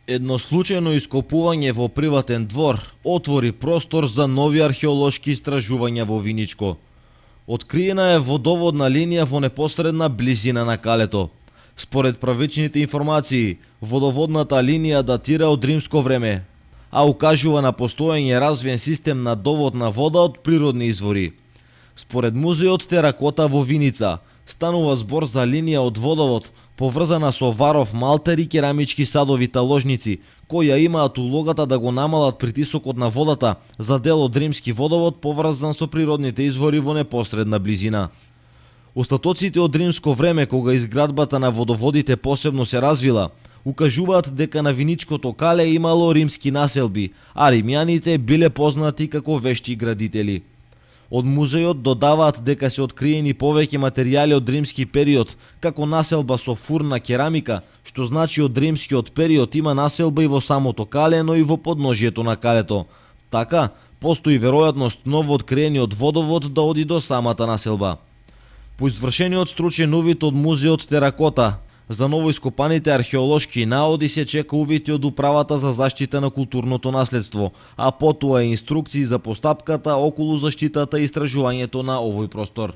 Едно случајно ископување во приватен двор отвори простор за нови археолошки истражувања во Виничко. Откриена е водоводна линија во непосредна близина на калето. Според правичните информации, водоводната линија датира од римско време, а укажува на постоење развиен систем на довод на вода од природни извори. Според музеот Теракота во Виница, станува збор за линија од водовод поврзана со варов малтер и керамички садови таложници, кои ја имаат улогата да го намалат притисокот на водата за дел од римски водовод поврзан со природните извори во непосредна близина. Остатоците од римско време, кога изградбата на водоводите посебно се развила, укажуваат дека на Виничкото кале имало римски населби, а римјаните биле познати како вешти градители. Од музеот додаваат дека се откриени повеќе материјали од римски период, како населба со фурна керамика, што значи од римскиот период има населба и во самото кале, но и во подножието на калето. Така, постои веројатност новооткриениот водовод да оди до самата населба. По извршениот стручен увид од музеот Теракота, за новоископаните археолошки наоди се чека увити од Управата за заштита на културното наследство, а потоа и инструкции за постапката околу заштитата и истражувањето на овој простор.